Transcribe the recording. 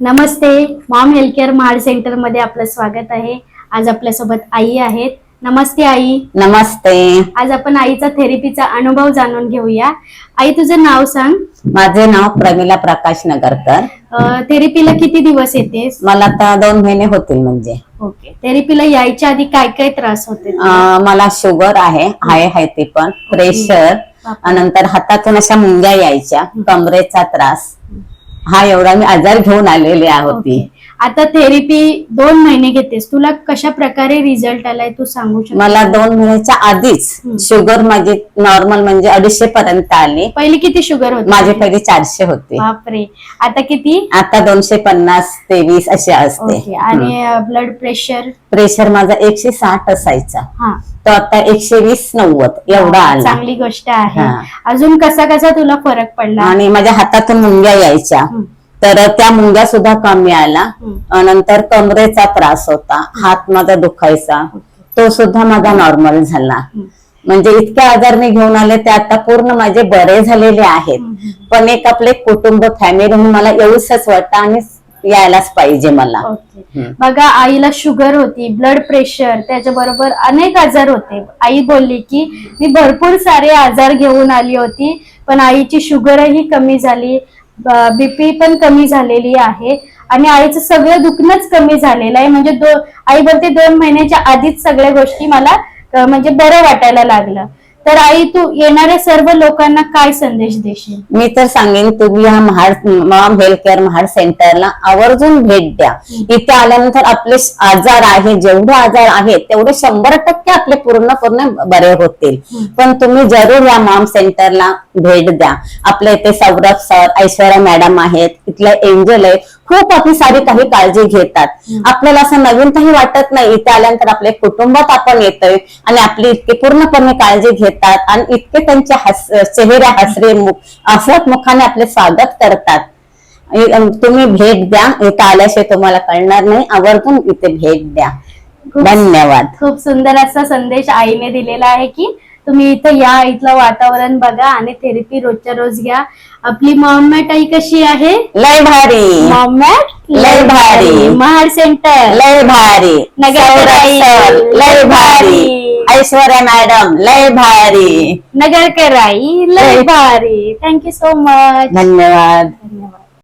नमस्ते. Mom health care Mahad centre मध्ये आपलं स्वागत आहे. आज आपल्यासोबत आई आहेत. नमस्ते आई. नमस्ते. आज आपण आईचा थेरपीचा अनुभव जाणून घेऊया. आई, तुझं नाव सांग. माझे नाव प्रमिला प्रकाश नगरकर. थेरपीला किती दिवस येतेस? मला आता 2 महिने होतील. म्हणजे ओके. थेरपीला यायच्या आधी काय काय त्रास होते? मला शुगर आहे, हाय ते पण, प्रेशर, नंतर हातातून अशा मुंग्या यायच्या, कमरेचा त्रास, हा एवढा मी आजार घेऊन आलेली होती. आता थेरपी 2 महिने घेतेस, तुला कशा प्रकारे रिझल्ट आलाय तू सांगू शकतो? मला 2 महिन्याच्या आधीच शुगर माझी नॉर्मल म्हणजे 250 पर्यंत आली. पहिली किती शुगर होती? माझी पहिली 400 होती. बापरे. आता किती? आता 250, 23 असे असते. आणि ब्लड प्रेशर? प्रेशर माझा 160 असायचा, तो आता 120, 90 एवढा आला. चांगली गोष्ट आहे. अजून कसा कसा तुला फरक पडला? आणि माझ्या हातातून मुंग्या यायच्या, तर त्या मुंग्या सुद्धा कमी आला. नंतर कमरेचा त्रास होता, हात माझा दुखायचा, तो सुद्धा माझा नॉर्मल झाला. म्हणजे इतके आजार मी घेऊन आले ते आता पूर्ण माझे बरे झालेले आहेत. पण एक आपले कुटुंब, फॅमिली म्हणून मला एवढंच वाटतं आणि यायलाच पाहिजे मला. बघा, आईला शुगर होती, ब्लड प्रेशर, त्याच्याबरोबर अनेक आजार होते. आई बोलली की मी भरपूर सारे आजार घेऊन आली होती, पण आईची शुगरही कमी झाली, बीपी पण कमी झालेली आहे आणि आईचं सगळं दुखणंच कमी झालेलं आहे. म्हणजे आई बोलते 2 महिन्याच्या आधीच सगळ्या गोष्टी मला म्हणजे बरं वाटायला लागलं. तर आई, तू येणाऱ्या सर्व लोकांना काय संदेश देशील? मी तर सांगेन, तुम्ही ह्या मॉम हेल्थ केअर महाड सेंटरला आवर्जून भेट द्या. इथे आल्यानंतर आपले आजार आहे, जेवढे आजार आहेत तेवढे 100% आपले पूर्ण बरे होतील. पण तुम्ही जरूर या मॉम सेंटरला भेट द्या. आपल्या इथे सौरभ सर, ऐश्वर्या मॅडम आहेत, इथल्या एंजल आहे, खूप आपली सारी काही काळजी घेतात. आपल्याला असं नवीन काही वाटत नाही. इथे आल्यानंतर आपल्या कुटुंबात आपण येतोय आणि आपली इतके पूर्णपणे काळजी घेतात आणि इतके त्यांच्या चेहरे हसरत मुखाने आपले स्वागत करतात. तुम्ही भेट द्या. इथे आल्याशिवाय तुम्हाला कळणार नाही. आवर्जून इथे भेट द्या. धन्यवाद. खूप सुंदर असा संदेश आईने दिलेला आहे की तुम्ही इथं या, इथलं वातावरण बघा आणि थेरपी रोजच्या रोज घ्या. आपली मॉममॅट आई कशी आहे? लय भारी. मॉममॅट लय भारी. महाड सेंटर लय भारी. नगरकर लय भारी. ऐश्वर्या मॅडम लय भारी. नगरकर आई लय भारी. Thank you so much. धन्यवाद.